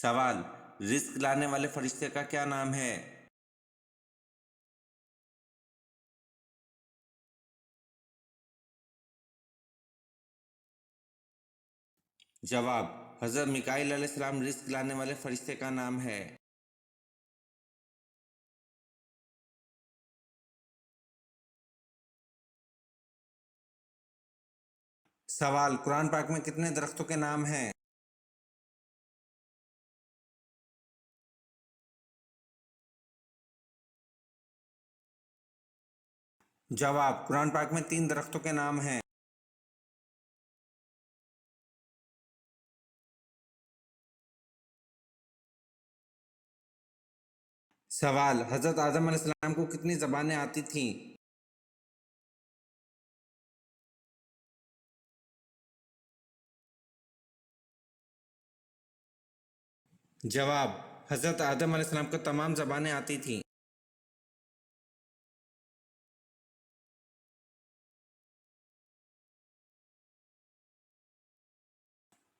سوال: رزق لانے والے فرشتے کا کیا نام ہے؟ جواب: حضرت میکائیل علیہ السلام رزق لانے والے فرشتے کا نام ہے۔ سوال: قرآن پاک میں کتنے درختوں کے نام ہیں؟ جواب: قرآن پاک میں 3 درختوں کے نام ہیں۔ سوال: حضرت آدم علیہ السلام کو کتنی زبانیں آتی تھیں؟ جواب: حضرت آدم علیہ السلام کو تمام زبانیں آتی تھیں۔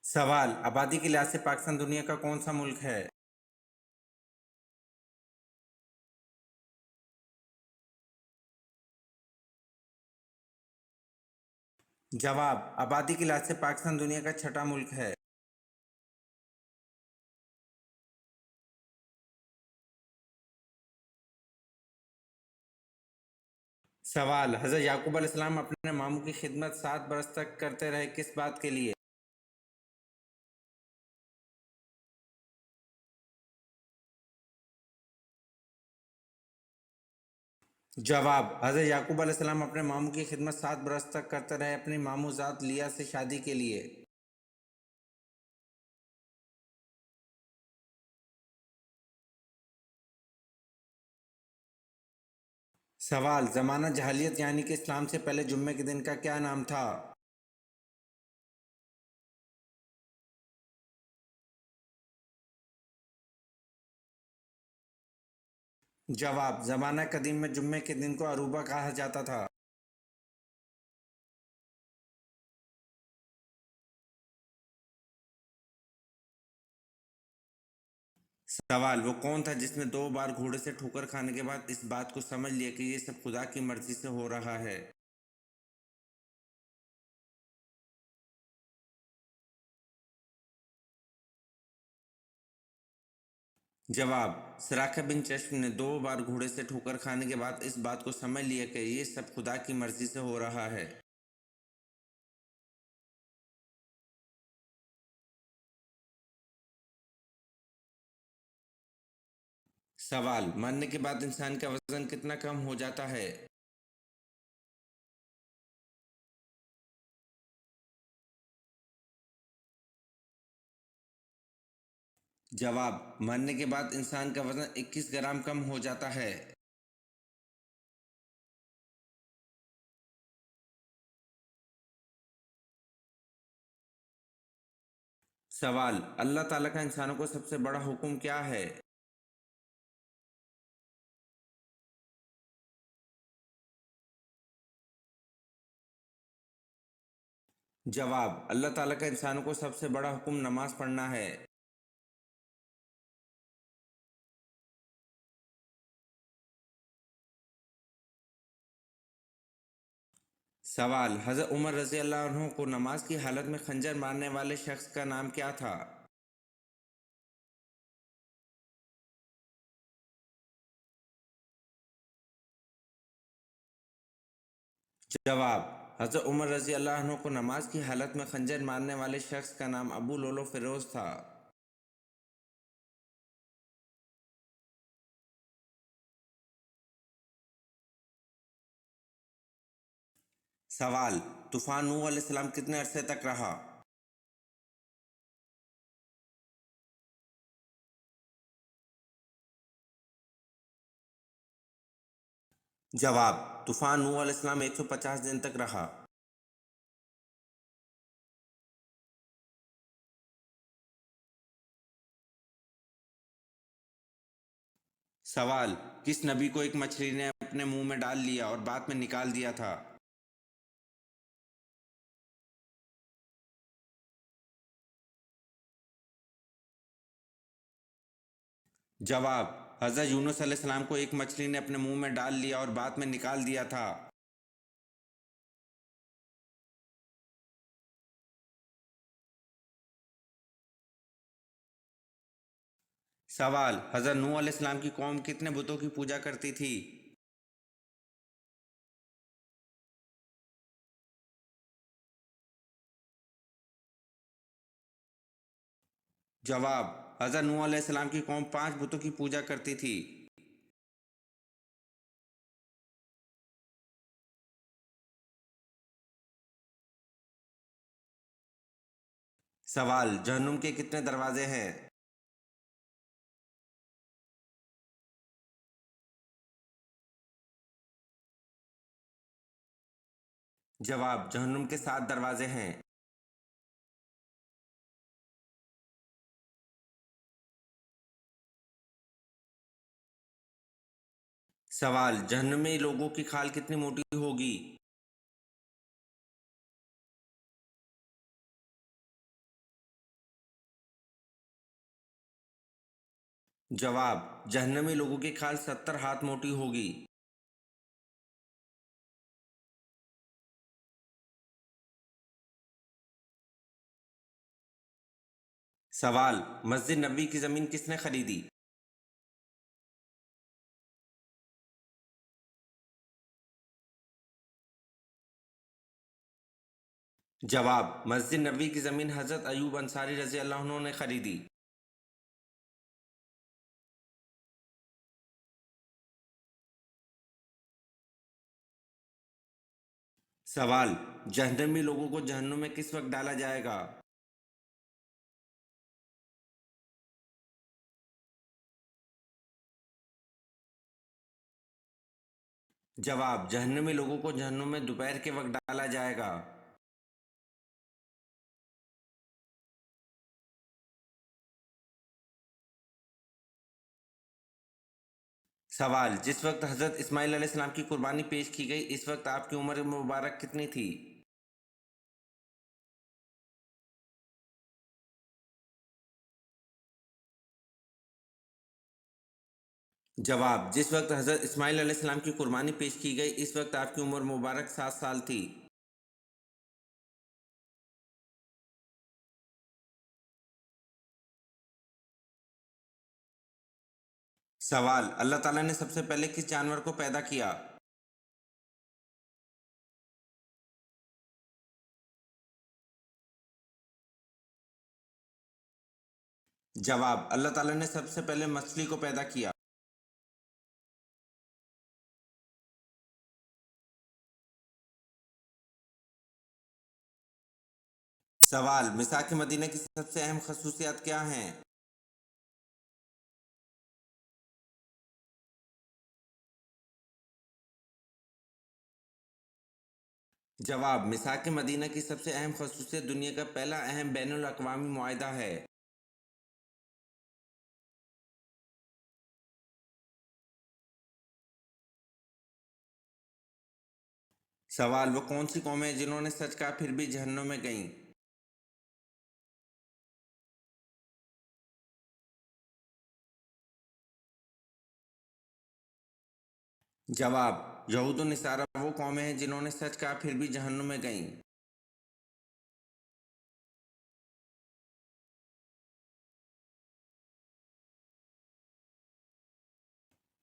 سوال: آبادی کے لحاظ سے پاکستان دنیا کا کون سا ملک ہے؟ جواب: آبادی کے لحاظ سے پاکستان دنیا کا 6واں ملک ہے۔ سوال: حضرت یعقوب علیہ السلام اپنے ماموں کی خدمت 7 برس تک کرتے رہے، کس بات کے لیے؟ جواب: حضرت یعقوب علیہ السلام اپنے ماموں کی خدمت 7 برس تک کرتے رہے اپنی ماموں ذات لیا سے شادی کے لیے۔ سوال: زمانہ جاہلیت یعنی کہ اسلام سے پہلے جمعے کے دن کا کیا نام تھا؟ جواب: زمانہ قدیم میں جمعے کے دن کو عروبہ کہا جاتا تھا۔ سوال: وہ کون تھا جس نے 2 بار گھوڑے سے ٹھوکر کھانے کے بعد اس بات کو سمجھ لیا کہ یہ سب خدا کی مرضی سے ہو رہا ہے؟ جواب: سراقہ بن چشم نے 2 بار گھوڑے سے ٹھوکر کھانے کے بعد اس بات کو سمجھ لیا کہ یہ سب خدا کی مرضی سے ہو رہا ہے۔ سوال: مرنے کے بعد انسان کا وزن کتنا کم ہو جاتا ہے؟ جواب: مرنے کے بعد انسان کا وزن 21 گرام کم ہو جاتا ہے۔ سوال: اللہ تعالیٰ کا انسانوں کو سب سے بڑا حکم کیا ہے؟ جواب: اللہ تعالیٰ کا انسانوں کو سب سے بڑا حکم نماز پڑھنا ہے۔ سوال: حضرت عمر رضی اللہ عنہ کو نماز کی حالت میں خنجر مارنے والے شخص کا نام کیا تھا؟ جواب: حضرت عمر رضی اللہ عنہ کو نماز کی حالت میں خنجر مارنے والے شخص کا نام ابو لولو فیروز تھا۔ سوال: طوفان نوح علیہ السلام کتنے عرصے تک رہا؟ جواب: طوفان نوح علیہ السلام 150 دن تک رہا۔ سوال: کس نبی کو ایک مچھلی نے اپنے منہ میں ڈال لیا اور بعد میں نکال دیا تھا؟ जवाब: हज़रत यूनुस अलैहिस्सलाम को एक मछली ने अपने मुंह में डाल लिया और बाद में निकाल दिया था। सवाल: हज़रत नूह अलैहिस्सलाम की कौम कितने बुतों की पूजा करती थी? जवाब: हज़रत नूह अलैहिस्सलाम की कौम 5 बुतों की पूजा करती थी। सवाल: जहन्नुम के कितने दरवाजे हैं? जवाब: जहन्नुम के 7 दरवाजे हैं। सवाल: जहन्नमी लोगों की खाल कितनी मोटी होगी? जवाब: जहन्नमी लोगों की खाल 70 हाथ मोटी होगी। सवाल: मस्जिद नबी की ज़मीन किसने खरीदी? जवाब: मस्जिद नबी की ज़मीन हज़रत अयूब अंसारी रज़ी अल्लाह अन्हु ने खरीदी। सवाल: जहन्नमी लोगों को जहन्नुम में किस वक्त डाला जाएगा? जवाब: जहन्नमी लोगों को जहन्नुम में दोपहर के वक्त डाला जाएगा। सवाल: जिस वक्त हज़रत इस्माइल अलैहिस्सलाम की कुर्बानी पेश की गई, इस वक्त आपकी उम्र मुबारक कितनी थी? जवाब: जिस वक्त हज़रत इस्माइल अलैहिस्सलाम की कुर्बानी पेश की गई, इस वक्त आपकी उम्र मुबारक 7 साल थी। सवाल: अल्लाह ताला ने सबसे पहले किस जानवर को पैदा किया? जवाब: अल्लाह ताला ने सबसे पहले मछली को पैदा किया। सवाल: मिसाक मदीना की सबसे अहम खसूसियात क्या हैं? जवाब: मिसाक मदीना की सबसे अहम खसूसियत दुनिया का पहला अहम बैनुल अक़वामी मुआहिदा है। सवाल: वो कौन सी कौमें हैं जिन्होंने सच कहा फिर भी जहन्नुम में गईं? जवाब: यहूद व नसारा वो कौमें हैं जिन्होंने सच कहा फिर भी जहन्नुम में गईं।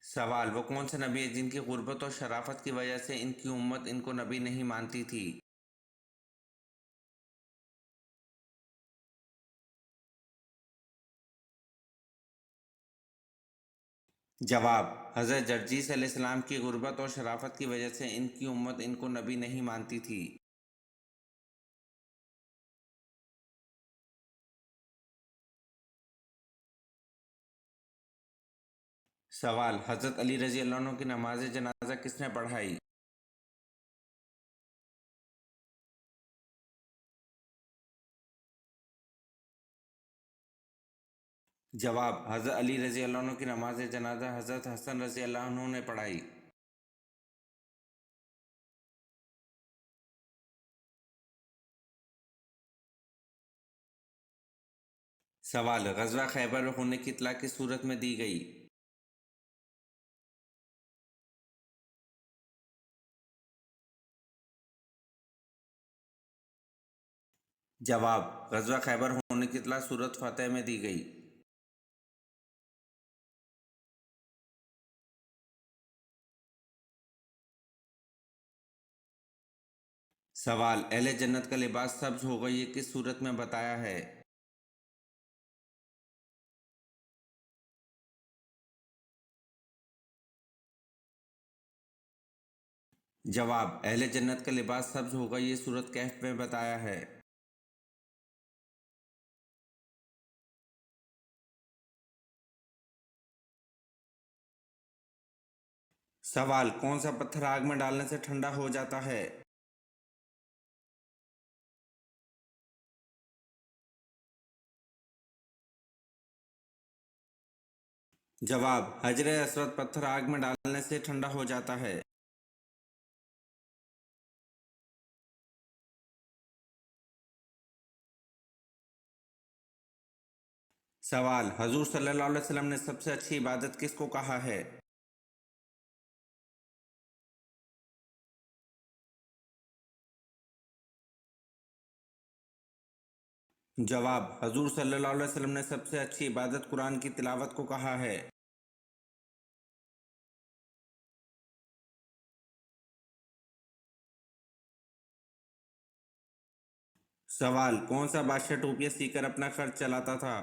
सवाल: वो कौन से नबी हैं जिनकी गुर्बत और शराफत की वजह से इनकी उम्मत इनको नबी नहीं मानती थी? जवाब: हज़रत जर्जीस अलैहिस्सलाम की गुर्बत और शराफत की वजह से इनकी उम्मत इनको नबी नहीं मानती थी। सवाल: हज़रत अली रज़ी अल्लाह अन्हु की नमाज जनाजा किसने पढ़ाई? जवाब: हज़रत अली रज़ी अल्लाह अन्हु की नमाज जनाजा हज़रत हसन रज़ी अल्लाह अन्हु ने पढ़ाई। सवाल गज़वा खैबर होने की इत्तला किस सूरत में दी गई? जवाब गज़वा खैबर होने की इत्तला सूरत फ़ातिह में दी गई। सवाल अहले जन्नत का लिबास सब्ज होगा ये किस सूरत में बताया है? जवाब अहले जन्नत का लिबास सब्ज होगा ये सूरत कहफ में बताया है। सवाल कौन सा पत्थर आग में डालने से ठंडा हो जाता है? जवाब हजर असवद पत्थर आग में डालने से ठंडा हो जाता है। सवाल हजूर सल्लल्लाहु अलैहि वसल्लम ने सबसे अच्छी इबादत किसको कहा है? जवाब हजूर सल्लल्लाहु अलैहि वसल्लम ने सबसे अच्छी इबादत कुरान की तिलावत को कहा है। सवाल कौन सा बादशाह टोपियां सीकर अपना खर्च चलाता था?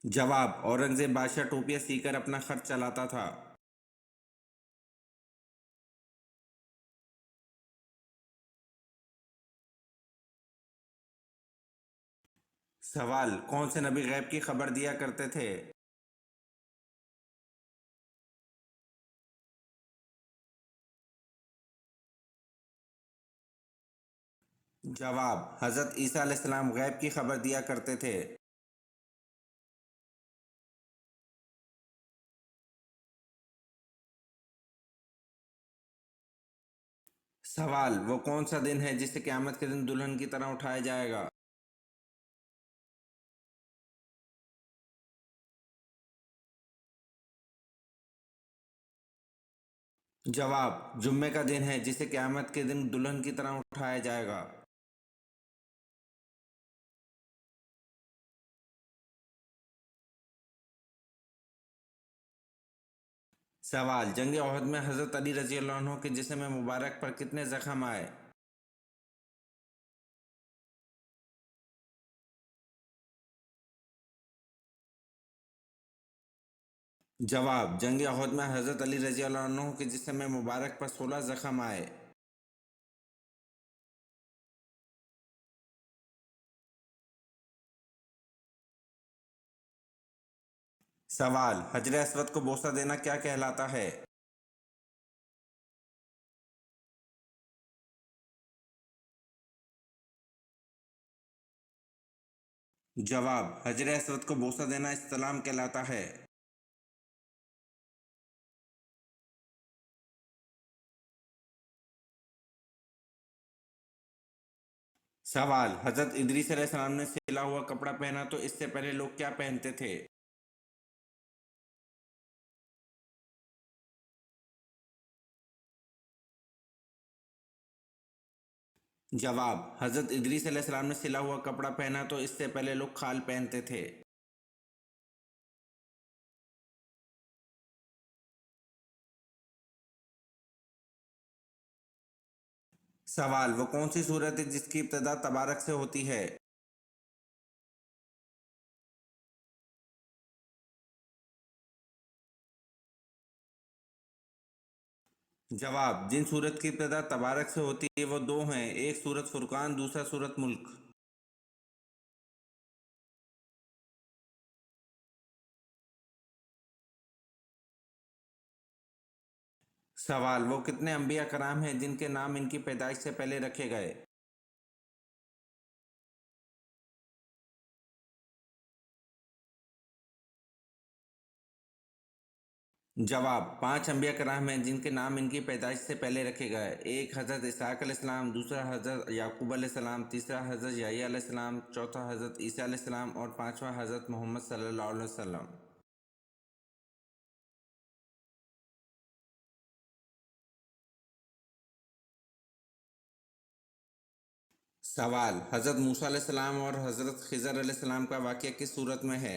जवाब औरंगजेब बादशाह टोपियां सीकर अपना खर्च चलाता था। सवाल कौन से नबी गैब की खबर दिया करते थे? जवाब हजरत ईसा अलैहिस्सलाम गैब की खबर दिया करते थे। सवाल वो कौन सा दिन है जिसे क़यामत के दिन दुल्हन की तरह उठाया जाएगा? जवाब जुम्मे का दिन है जिसे क़यामत के दिन दुल्हन की तरह उठाया जाएगा। सवाल जंग ओहद में हजरत अली रजी अल्लाह अन्हु के जिस्म मुबारक पर कितने जख्म आए? जवाब जंग ओहद में हजरत अली रजी अल्लाह अन्हु के जिस्म मुबारक पर 16 जख्म आए। सवाल हजर असवद को बोसा देना क्या कहलाता है? जवाब हजर असवद को बोसा देना इस्लाम कहलाता है। सवाल हजरत इदरीस अलैहिस्सलाम ने सिला हुआ कपड़ा पहना तो इससे पहले लोग क्या पहनते थे? जवाब हजरत इदरीस अलैहिस्सलाम ने सिला हुआ कपड़ा पहना तो इससे पहले लोग खाल पहनते थे। सवाल वो कौन सी सूरत है जिसकी इब्तिदा तबारक से होती है? जवाब जिन सूरत की इब्तिदा तबारक से होती है वो दो हैं, एक सूरत फुरकान दूसरा सूरत मुल्क। सवाल वो कितने अंबिया कराम हैं जिनके नाम इनकी पैदाइश से पहले रखे गए? जवाब: 5 अंबिया कराम हैं जिनके नाम इनकी पैदाइश से पहले रखे गए। एक हज़रत इसहाक अलैहिस्सलाम, दूसरा हज़रत याकूब अलैहिस्सलाम, तीसरा हज़रत यहया अलैहिस्सलाम, चौथा हज़रत ईसा अलैहिस्सलाम और पांचवा हज़रत मोहम्मद सल्लल्लाहु अलैहि वसल्लम। सवाल: हज़रत मूसा अलैहिस्सलाम और हज़रत खिज़र अलैहिस्सलाम का वाक़या किस सूरत में है?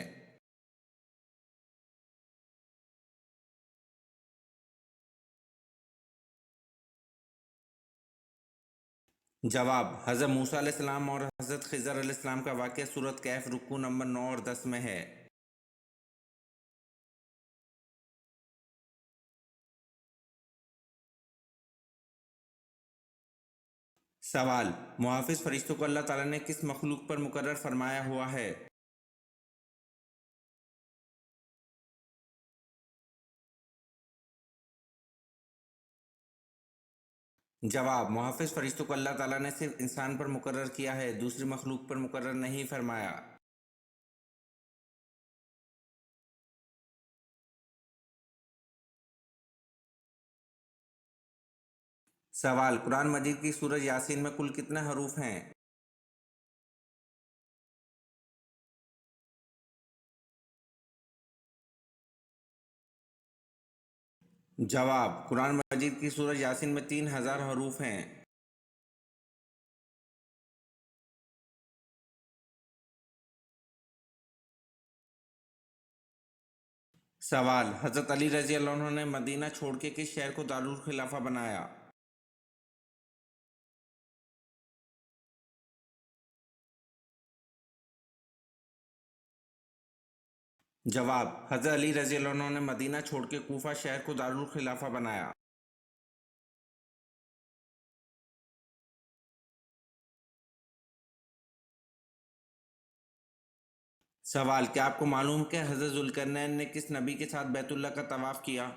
जवाब: हज़रत मूसा अलैहिस्सलाम और हज़रत खिज़र अलैहिस्सलाम का वाक़या सूरत कहफ रुकू नंबर 9 और 10 में है। सवाल: मुहाफ़िज़ फ़रिश्तों को अल्लाह ताला ने किस मख़लूक़ पर मुक़र्रर फ़रमाया हुआ है? जवाब: मुहाफ़िज़ फ़रिश्तों को अल्लाह ताला ने सिर्फ़ इंसान पर मुक़र्रर किया है, दूसरी मख़लूक़ पर मुक़र्रर नहीं फ़रमाया। सवाल: कुरान मजीद की सूरह यासीन में कुल कितने हरूफ हैं? जवाब: कुरान मजीद की सूरह यासीन में 3000 हरूफ हैं। सवाल: हज़रत अली रज़ी अल्लाह अन्हु ने मदीना छोड़ के किस शहर को दारुल खिलाफा बनाया? जवाब: हज़रत अली रज़ी अल्लाह अन्हु ने मदीना छोड़ के कूफा शहर को दारुल खिलाफा बनाया। सवाल: क्या आपको मालूम है कि हज़रत ज़ुल्करनैन ने किस नबी के साथ बैतुल्लाह का तवाफ़ किया?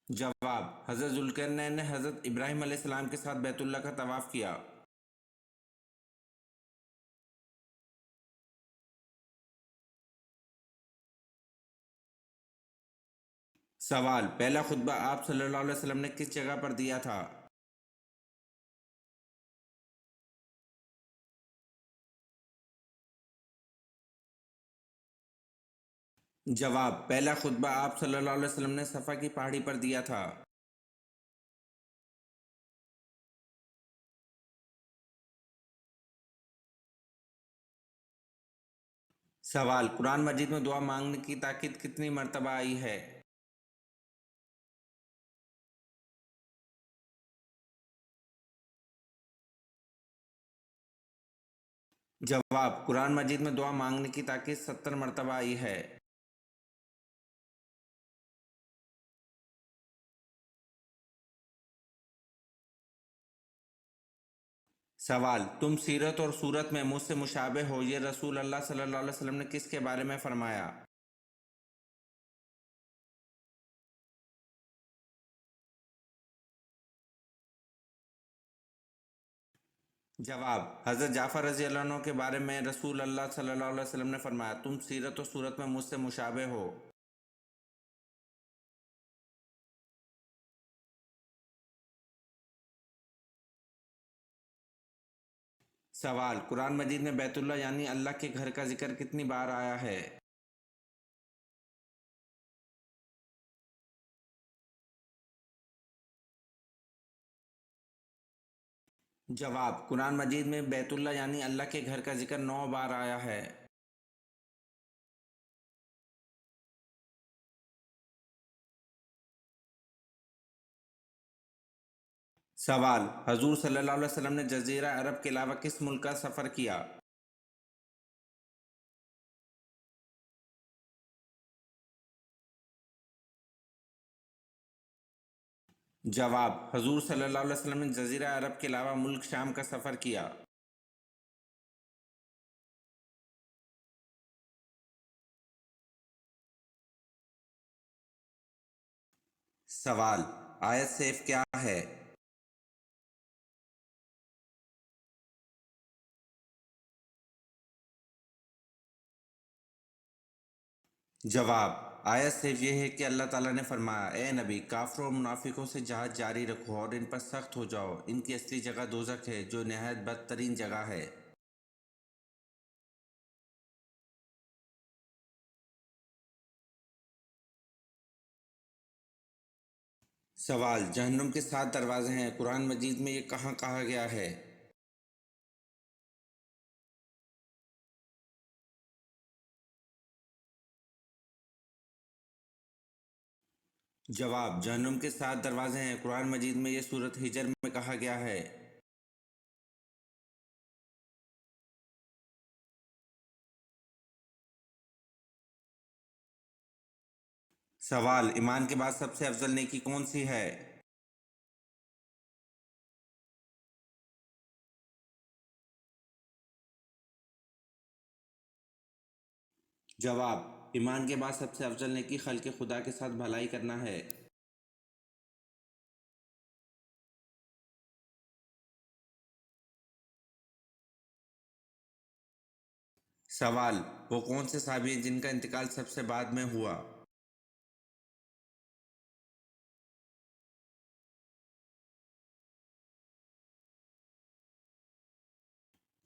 जवाब: हज़रत ज़ुल्करनैन ने हज़रत इब्राहीम अलैहिस्सलाम के साथ बैतुल्लाह का तवाफ़ किया। सवाल: पहला खुतबा आप सल्लल्लाहु अलैहि वसल्लम ने किस जगह पर दिया था? जवाब: पहला खुतबा आप सल्लल्लाहु अलैहि वसल्लम ने सफ़ा की पहाड़ी पर दिया था। सवाल: कुरान मजीद में दुआ मांगने की ताकीद कितनी मरतबा आई है? जवाब: कुरान मजीद में दुआ मांगने की ताकीद 70 मरतबा आई है। सवाल: तुम सीरत और सूरत में मुझसे मुशाबे हो, ये रसूल अल्लाह सल्लल्लाहु अलैहि वसल्लम ने किसके बारे में फरमाया? जवाब: हज़रत जाफ़र रज़ी अल्लाह अन्हु के बारे में रसूल अल्लाह सल्लल्लाहु अलैहि वसल्लम ने फरमाया, तुम सीरत और सूरत में मुझसे मुशाबे हो। सवाल: कुरान मजीद में बैतुल्लाह यानी अल्लाह के घर का जिक्र कितनी बार आया है? जवाब: कुरान मजीद में बैतुल्लाह यानी अल्लाह के घर का जिक्र 9 बार आया है। सवाल: हजूर सल्लल्लाहु अलैहि वसल्लम ने जज़ीरा अरब के अलावा किस मुल्क का सफ़र किया? जवाब: हजूर सल्लल्लाहु अलैहि वसल्लम ने जज़ीरा अरब के अलावा मुल्क शाम का सफ़र किया। सवाल: आयत सेफ क्या है? जवाब, आयत सिर्फ ये है कि अल्लाह ताला ने फरमाया, ए नबी, काफिरों और मुनाफिकों से जहाद जारी रखो और इन पर सख्त हो जाओ। इनकी असली जगह दोजख है, जो नहायत बदतरीन जगह है। सवाल, जहन्नुम के 7 दरवाजे हैं, कुरान मजीद में ये कहाँ कहा गया है? जवाब, जहन्नुम के 7 दरवाजे हैं, कुरान मजीद में ये सूरत हिजर में कहा गया है। सवाल, ईमान के बाद सबसे अफजल नेकी कौन सी है? जवाब, ईमान के बाद सबसे अफजल नेकी खल्क़ खुदा के साथ भलाई करना है। सवाल, वो कौन से साहबी हैं जिनका इंतकाल सबसे बाद में हुआ?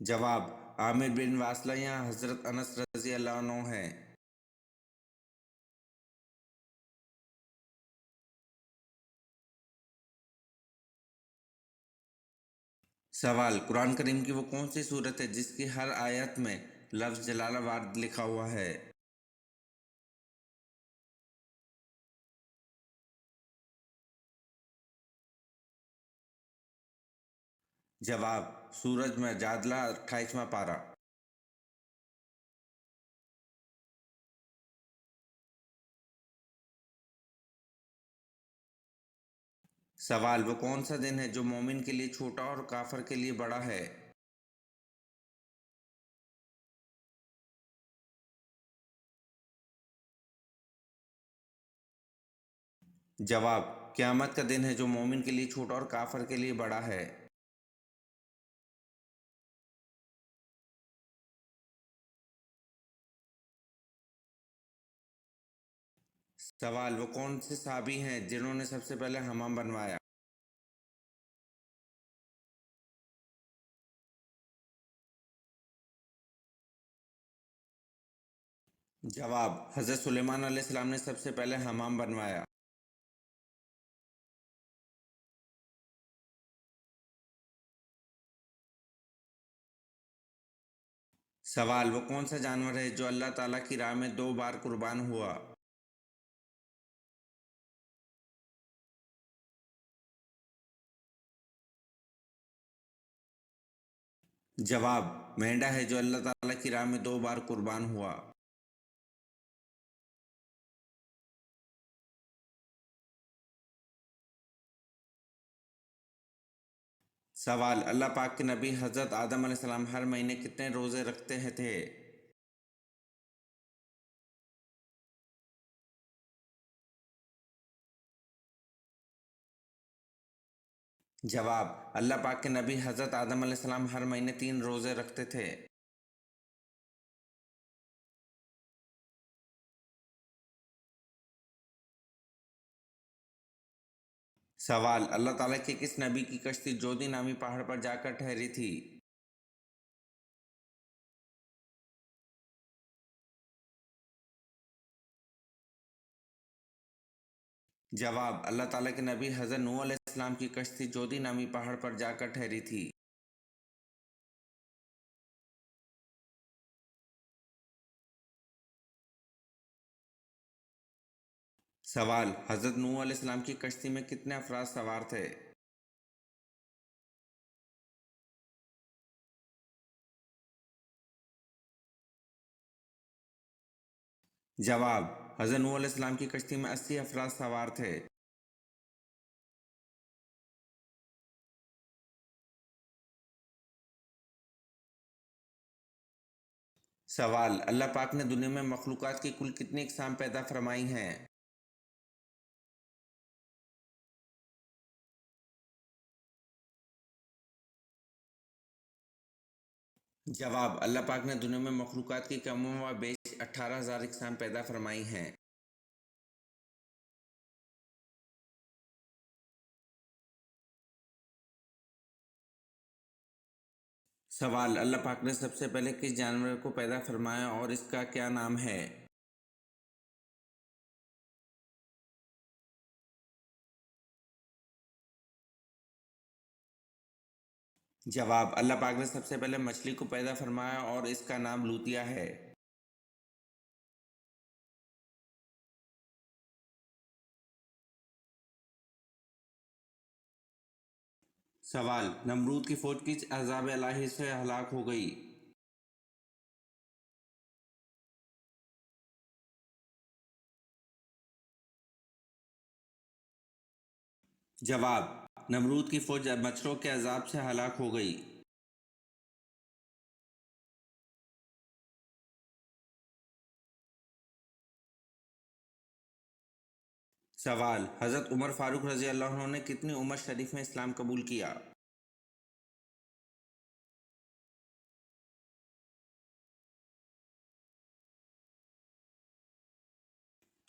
जवाब, आमिर बिन वासला या हज़रत अनस रज़ी अल्लाह अन्हु हैं। सवाल, कुरान करीम की वो कौन सी सूरत है जिसकी हर आयत में लफ्ज़ जलालाबाद लिखा हुआ है? जवाब, सूरज में जादला 28वां पारा। सवाल, वो कौन सा दिन है जो मोमिन के लिए छोटा और काफिर के लिए बड़ा है? जवाब, क़यामत का दिन है जो मोमिन के लिए छोटा और काफिर के लिए बड़ा है। सवाल, वो कौन से साहबी हैं जिन्होंने सबसे पहले हमाम बनवाया? जवाब, हज़रत सुलेमान अलैहिस्सलाम ने सबसे पहले हमाम बनवाया। सवाल, वो कौन सा जानवर है जो अल्लाह ताला की राह में 2 बार कुर्बान हुआ? जवाब, मेंढा है जो अल्लाह ताला की राह में 2 बार कुर्बान हुआ। सवाल, अल्लाह पाक के नबी हज़रत आदम अलैहिस्सलाम हर महीने कितने रोज़े रखते हैं थे? जवाब, अल्लाह पाक के नबी हज़रत आदम अलैहिस्सलाम हर महीने 3 रोज़े रखते थे। सवाल, अल्लाह ताला के किस नबी की कश्ती जोधी नामी पहाड़ पर जाकर ठहरी थी? जवाब, अल्लाह ताला के नबी हज़रत नूह अलैहिस्सलाम की कश्ती जोधी नामी पहाड़ पर जाकर ठहरी थी। सवाल, हज़रत नूह अलैहिस्सलाम की कश्ती में कितने अफराद सवार थे? जवाब, हज़रत नूह अलैहिस्सलाम की कश्ती में 80 अफराद सवार थे। सवाल, अल्लाह पाक ने दुनिया में मखलूक़ात की कुल कितनी इक़साम पैदा फरमाई हैं? जवाब, अल्लाह पाक ने दुनिया में मखलूक़ात की कम व बेश 18,000 इकसाम पैदा फरमाई हैं। सवाल, अल्लाह पाक ने सबसे पहले किस जानवर को पैदा फरमाया और इसका क्या नाम है? जवाब, अल्लाह पाक ने सबसे पहले मछली को पैदा फरमाया और इसका नाम लूतिया है। सवाल, नमरूद की फौज किस अज़ाब इलाही से हलाक हो गई? जवाब, नमरूद की फौज मच्छरों के अजाब से हलाक हो गई। सवाल, हज़रत उमर फारूक रज़ी अल्लाह अन्हु ने कितनी उम्र शरीफ में इस्लाम कबूल किया?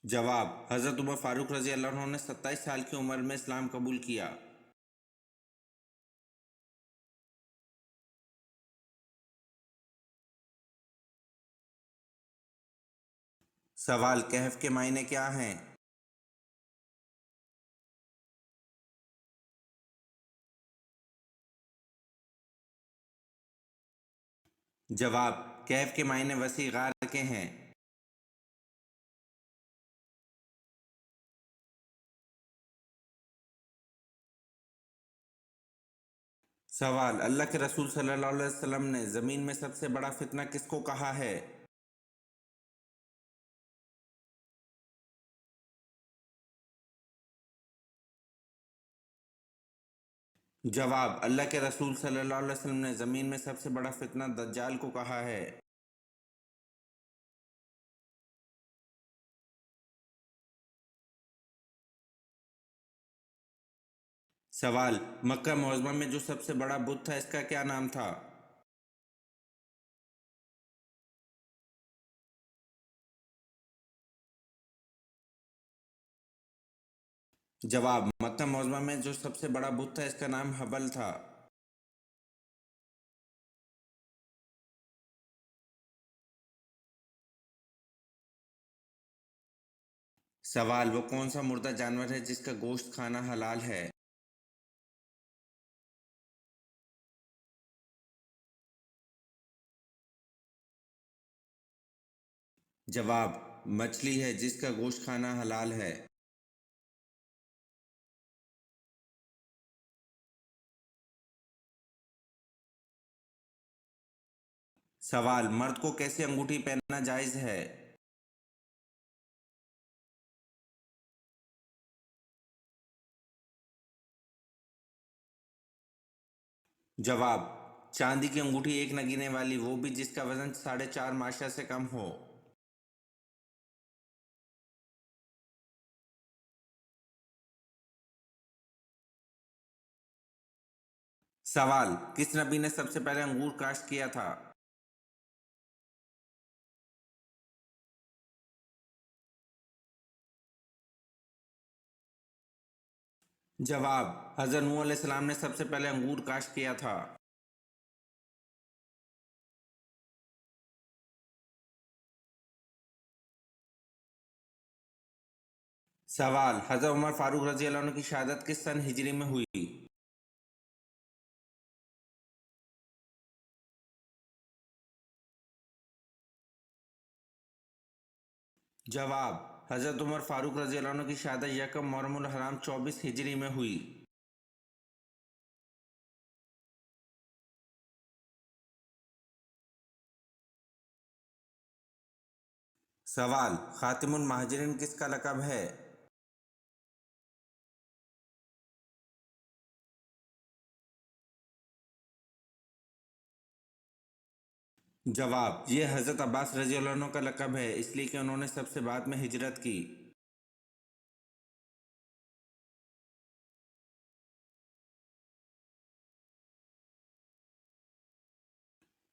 जवाब, हज़रत उमर फारूक रज़ी अल्लाह अन्हु ने 27 साल की उम्र में इस्लाम कबूल किया। सवाल, कहफ के मायने क्या हैं? जवाब, कहफ के मायने वसी गार के हैं। सवाल, अल्लाह के रसूल सल्लल्लाहु अलैहि वसल्लम ने ज़मीन में सबसे बड़ा फितना किसको कहा है? जवाब, अल्लाह के रसूल सल्लल्लाहु अलैहि वसल्लम ने ज़मीन में सबसे बड़ा फितना दज्जाल को कहा है। सवाल, मक्का मुअज़्ज़मा में जो सबसे बड़ा बुत था इसका क्या नाम था? जवाब, मक्का मुअज़्ज़मा में जो सबसे बड़ा बुत था इसका नाम हबल था। सवाल, वो कौन सा मुर्दा जानवर है जिसका गोश्त खाना हलाल है? जवाब, मछली है जिसका गोश्त खाना हलाल है। सवाल, मर्द को कैसी अंगूठी पहनना जायज़ है? जवाब, चांदी की अंगूठी एक नगीने वाली, वो भी जिसका वजन 4.5 माशा से कम हो। सवाल, किस नबी ने सबसे पहले अंगूर काश्त किया था? जवाब, हज़रत नूह अलैहिस्सलाम ने सबसे पहले अंगूर काश्त किया था। सवाल, हज़रत उमर फारूक रज़ी अल्लाह अन्हु की शहादत किस सन हिजरी में हुई? जवाब, हज़रत उमर फारूक रज़ी अल्लाह अन्हु की शहादत यकम मुहर्रमुल हराम 24 हिजरी में हुई। सवाल, खातिमुल महाजिरीन किसका लक़ब है? जवाब, ये हज़रत अब्बास रज़ी अल्लाह अन्हु का लक़ब है इसलिए कि उन्होंने सबसे बाद में हिजरत की।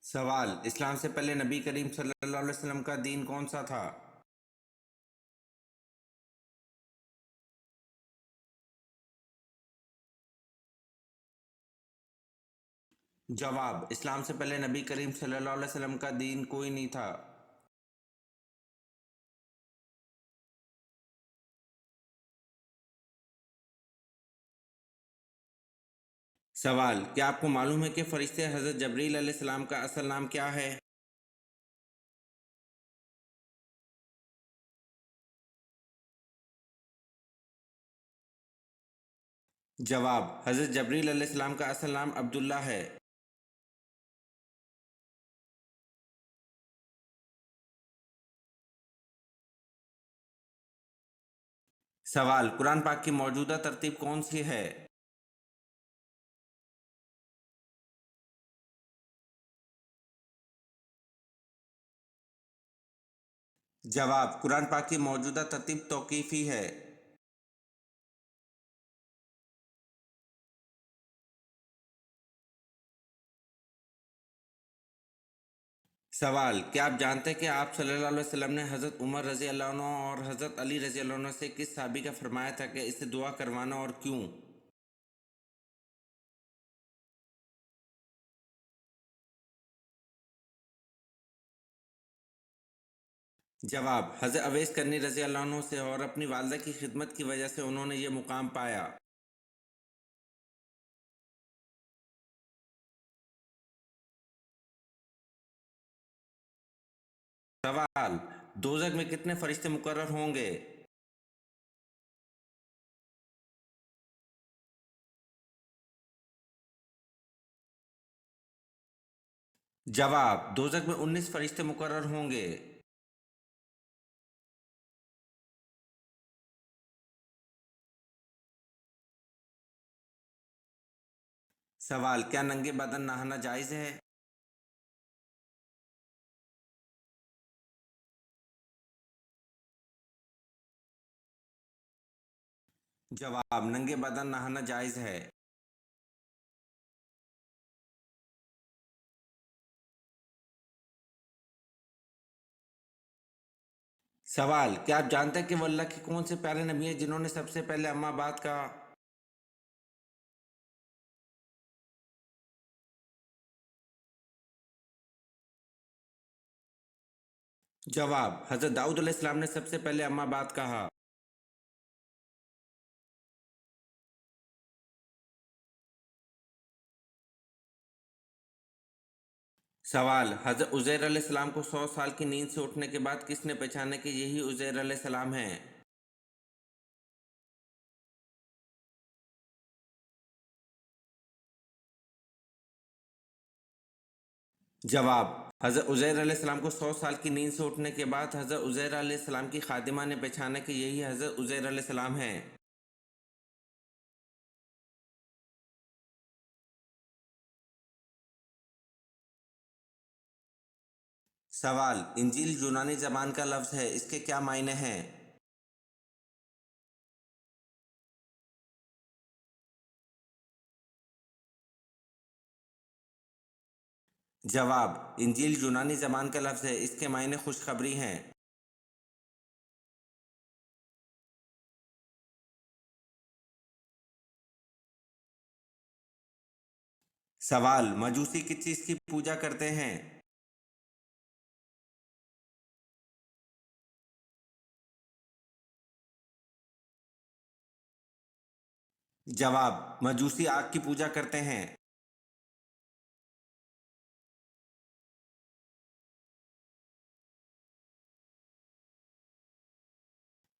सवाल, इस्लाम से पहले नबी करीम सल्लल्लाहु अलैहि वसल्लम का दीन कौन सा था? जवाब, इस्लाम से पहले नबी करीम सल्लल्लाहु अलैहि वसल्लम का दीन कोई नहीं था। सवाल, क्या आपको मालूम है कि फरिश्ते हज़रत जबरील अलैहिस्सलाम का असल नाम क्या है? जवाब, हज़रत जबरील अलैहिस्सलाम का असल नाम अब्दुल्ला है। सवाल, कुरान पाक की मौजूदा तरतीब कौन सी है? जवाब, कुरान पाक की मौजूदा तरतीब तौक़ीफ़ी है। सवाल, क्या आप जानते हैं कि आप सल्लल्लाहु अलैहि वसल्लम ने हज़रत उमर रज़ी अल्लाह अन्हु और हज़रत अली रज़ी अल्लाह अन्हु से किस सहाबी का फरमाया था कि इससे दुआ करवाना और क्यों? जवाब, हज़रत अवैस करनी रज़ी अल्लाह अन्हु से और अपनी वालदा की खिदमत की वजह से उन्होंने ये मुकाम पाया। सवाल, दोज़ख में कितने फरिश्ते मुकर्रर होंगे? जवाब, दोज़ख में 19 फरिश्ते मुकर्रर होंगे। सवाल, क्या नंगे बदन नहाना जायज़ है? जवाब, नंगे बदन नहाना जायज़ है। सवाल, क्या आप जानते हैं कि वो अल्लाह के कौन से प्यारे नबी हैं जिन्होंने सबसे पहले अम्मा बात कहा? जवाब, हज़रत दाऊद अलैहिस्सलाम ने सबसे पहले अम्मा बात कहा। सवाल, हज़रत उज़ैर अलैहिस्सलाम को 100 साल की नींद से उठने के बाद किसने पहचाना कि यही उज़ैर अलैहिस्सलाम हैं? जवाब, हज़रत उज़ैर अलैहिस्सलाम को 100 साल की नींद से उठने के बाद हज़रत उज़ैर अलैहिस्सलाम की खादिमा ने पहचाना कि यही हज़रत उज़ैर अलैहिस्सलाम हैं। सवाल, इंजील यूनानी ज़बान का लफ्ज़ है, इसके क्या मायने हैं? जवाब, इंजील यूनानी ज़बान का लफ्ज़ है, इसके मायने खुशखबरी हैं। सवाल, मजूसी किस चीज़ की पूजा करते हैं? जवाब, मजूसी आग की पूजा करते हैं।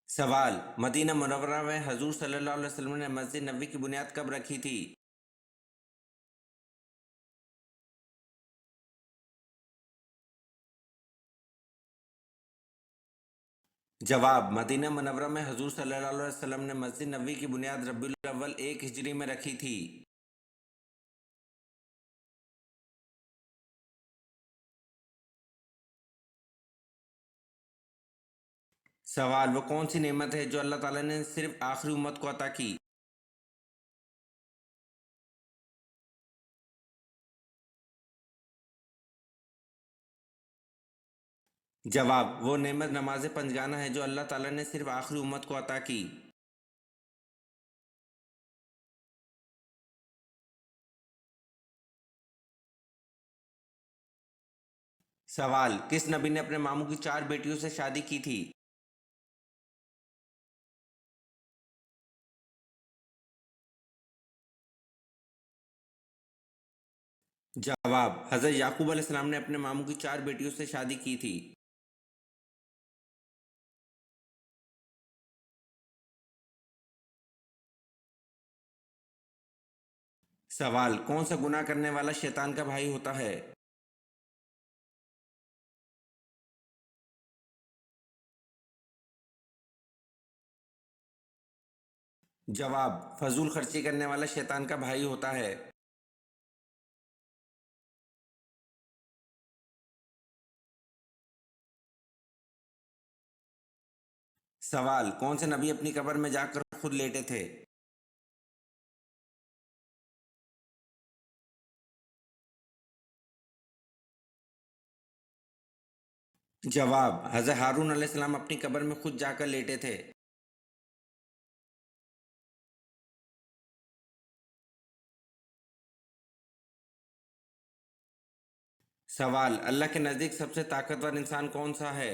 सवाल, मदीना मुनव्वरा में हजूर सल्लल्लाहु अलैहि वसल्लम ने मस्जिद नबवी की बुनियाद कब रखी थी? जवाब, मदीना मुनव्वरा में हजूर सल्लल्लाहु अलैहि वसल्लम ने मस्जिद नबवी की बुनियाद रबीउल अव्वल 1 हिजरी में रखी थी। सवाल, वो कौन सी नेमत है जो अल्लाह ताला ने सिर्फ आखिरी उम्मत को अता की? जवाब, वो नेमत नमाज पंजगाना है जो अल्लाह ताला ने सिर्फ आखिरी उम्मत को अता की। सवाल, किस नबी ने अपने मामू की 4 बेटियों से शादी की थी? जवाब, हजरत याकूब अलैहिस्सलाम ने अपने मामू की 4 बेटियों से शादी की थी। सवाल, कौन सा गुनाह करने वाला शैतान का भाई होता है? जवाब, फजूल खर्ची करने वाला शैतान का भाई होता है। सवाल, कौन से नबी अपनी कब्र में जाकर खुद लेटे थे? जवाब, हजरत हारून अलैहिस्सलाम अपनी कब्र में खुद जाकर लेटे थे। सवाल, अल्लाह के नज़दीक सबसे ताकतवर इंसान कौन सा है?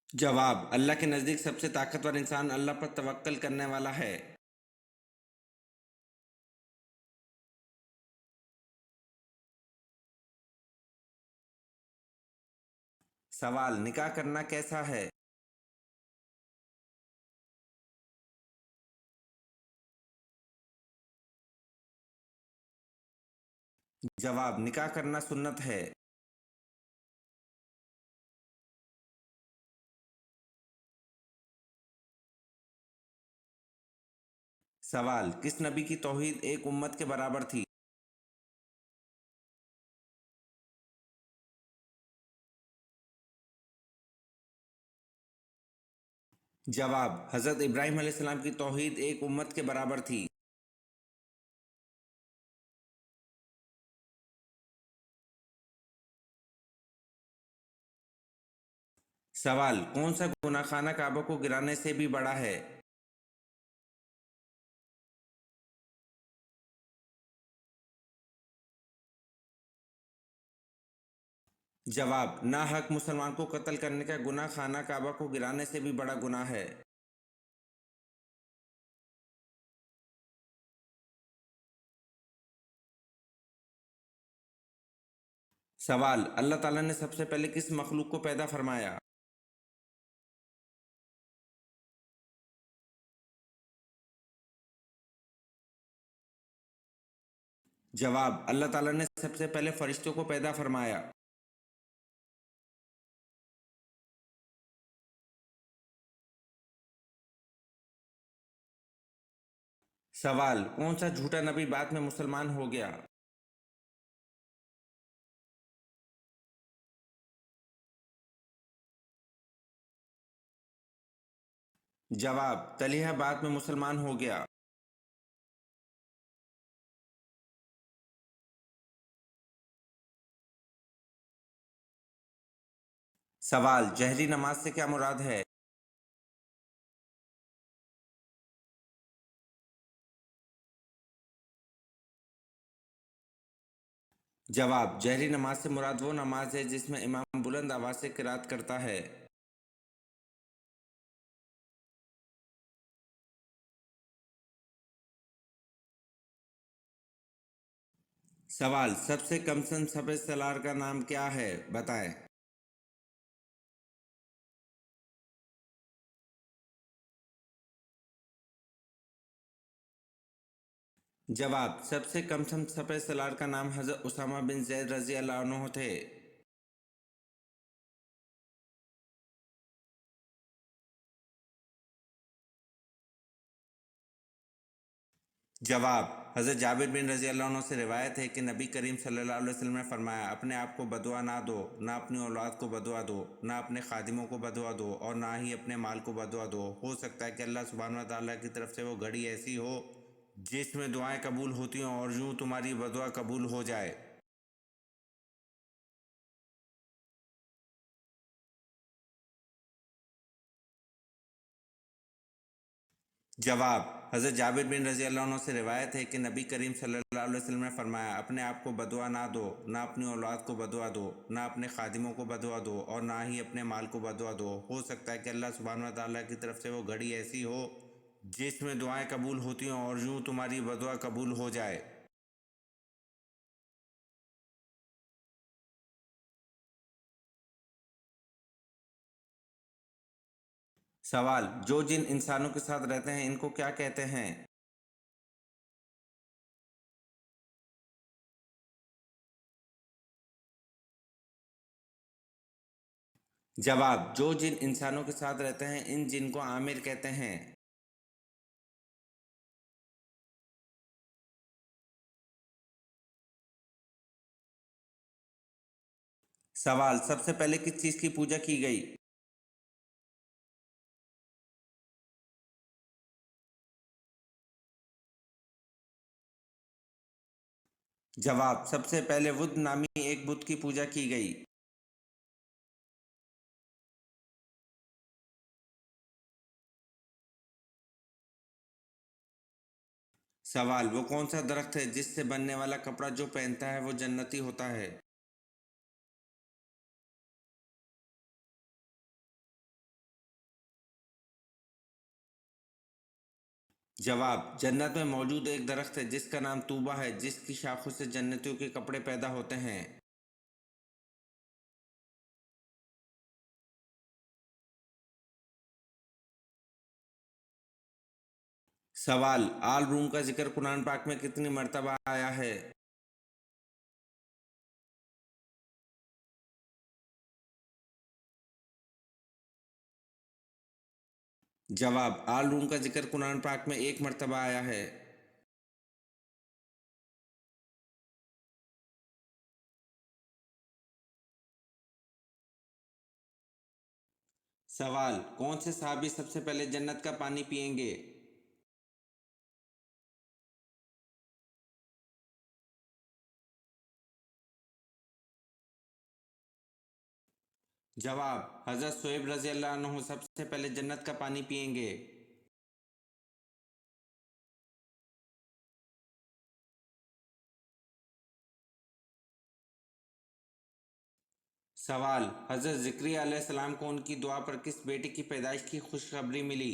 जवाब, अल्लाह के नज़दीक सबसे ताकतवर इंसान अल्लाह पर तवक्कल करने वाला है। सवाल, निकाह करना कैसा है? जवाब, निकाह करना सुन्नत है। सवाल, किस नबी की तौहीद एक उम्मत के बराबर थी? जवाब, हजरत इब्राहीम अलैहिस्सलाम की तौहीद एक उम्मत के बराबर थी। सवाल, कौन सा गुनाह खाना काबा को गिराने से भी बड़ा है? जवाब, नाहक मुसलमान को कत्ल करने का गुनाह खाना काबा को गिराने से भी बड़ा गुनाह है। सवाल, अल्लाह ताला ने सबसे पहले किस मखलूक को पैदा फरमाया? जवाब, अल्लाह ताला ने सबसे पहले फरिश्तों को पैदा फरमाया। सवाल, कौन सा झूठा नबी बाद में मुसलमान हो गया? जवाब, तलीहा बाद में मुसलमान हो गया। सवाल, जहरी नमाज से क्या मुराद है? जवाब, जहरी नमाज से मुराद वो नमाज है जिसमें इमाम बुलंद आवाज से किरात करता है। सवाल, सबसे कमसन सफेद सलार का नाम क्या है, बताएं। जवाब, सबसे कमसन सफेद सलार का नाम हजरत उसामा बिन जैद रजी अल्लाह अन्हु थे। जवाब, हज़रत जाबिर बिन रज़ी अल्लाह अन्हु से रिवायत है कि नबी करीम सल्लल्लाहु अलैहि वसल्लम ने फरमाया, अपने आप को बदुआ ना दो, ना अपनी औलाद को बदुआ दो, ना अपने खादिमों को बदुआ दो और ना ही अपने माल को बदुआ दो। हो सकता है कि अल्लाह सुब्हानहू व तआला की तरफ से वो घड़ी ऐसी हो جس میں دعائیں قبول ہوتی ہوں اور یوں تمہاری بدعا قبول ہو جائے۔ جواب: حضرت جابر بن رضی اللہ عنہ سے روایت ہے کہ نبی کریم صلی اللہ علیہ وسلم نے فرمایا، اپنے آپ کو بدعا نہ دو، نہ اپنی اولاد کو بدعا دو، نہ اپنے خادموں کو بدعا دو، اور نہ ہی اپنے مال کو بدعا دو۔ ہو سکتا ہے کہ اللہ سبحانہ وتعالیٰ کی طرف سے وہ گھڑی ایسی ہو جس میں دعائیں قبول ہوتی ہوں اور یوں تمہاری بدعا قبول ہو جائے۔ سوال: جو جن انسانوں کے ساتھ رہتے ہیں ان کو کیا کہتے ہیں؟ جواب: جو جن انسانوں کے ساتھ رہتے ہیں ان جن کو عامر کہتے ہیں۔ سوال: سب سے پہلے کس چیز کی پوجا کی گئی؟ جواب: سب سے پہلے بدھ نامی ایک بت کی پوجا کی گئی۔ سوال: وہ کون سا درخت ہے جس سے بننے والا کپڑا جو پہنتا ہے وہ جنتی ہوتا ہے؟ جواب: جنت میں موجود ایک درخت ہے جس کا نام طوبہ ہے، جس کی شاخوں سے جنتیوں کے کپڑے پیدا ہوتے ہیں۔ سوال: آل روم کا ذکر قرآن پاک میں کتنی مرتبہ آیا ہے؟ جواب: آل روم کا ذکر قرآن پاک میں ایک مرتبہ آیا ہے۔ سوال: کون سے صحابی سب سے پہلے جنت کا پانی پئیں گے؟ جواب: حضرت صہیب رضی اللہ عنہ سب سے پہلے جنت کا پانی پئیں گے۔ سوال: حضرت زکریا علیہ السلام کو ان کی دعا پر کس بیٹے کی پیدائش کی خوشخبری ملی؟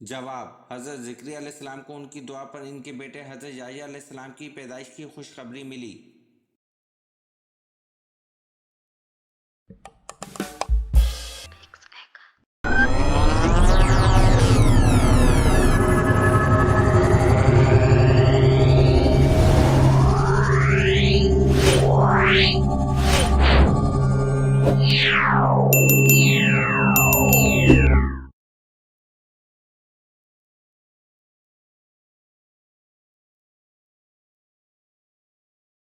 جواب: حضرت زکریا علیہ السلام کو ان کی دعا پر ان کے بیٹے حضرت یحییٰ علیہ السلام کی پیدائش کی خوشخبری ملی۔ Yeah.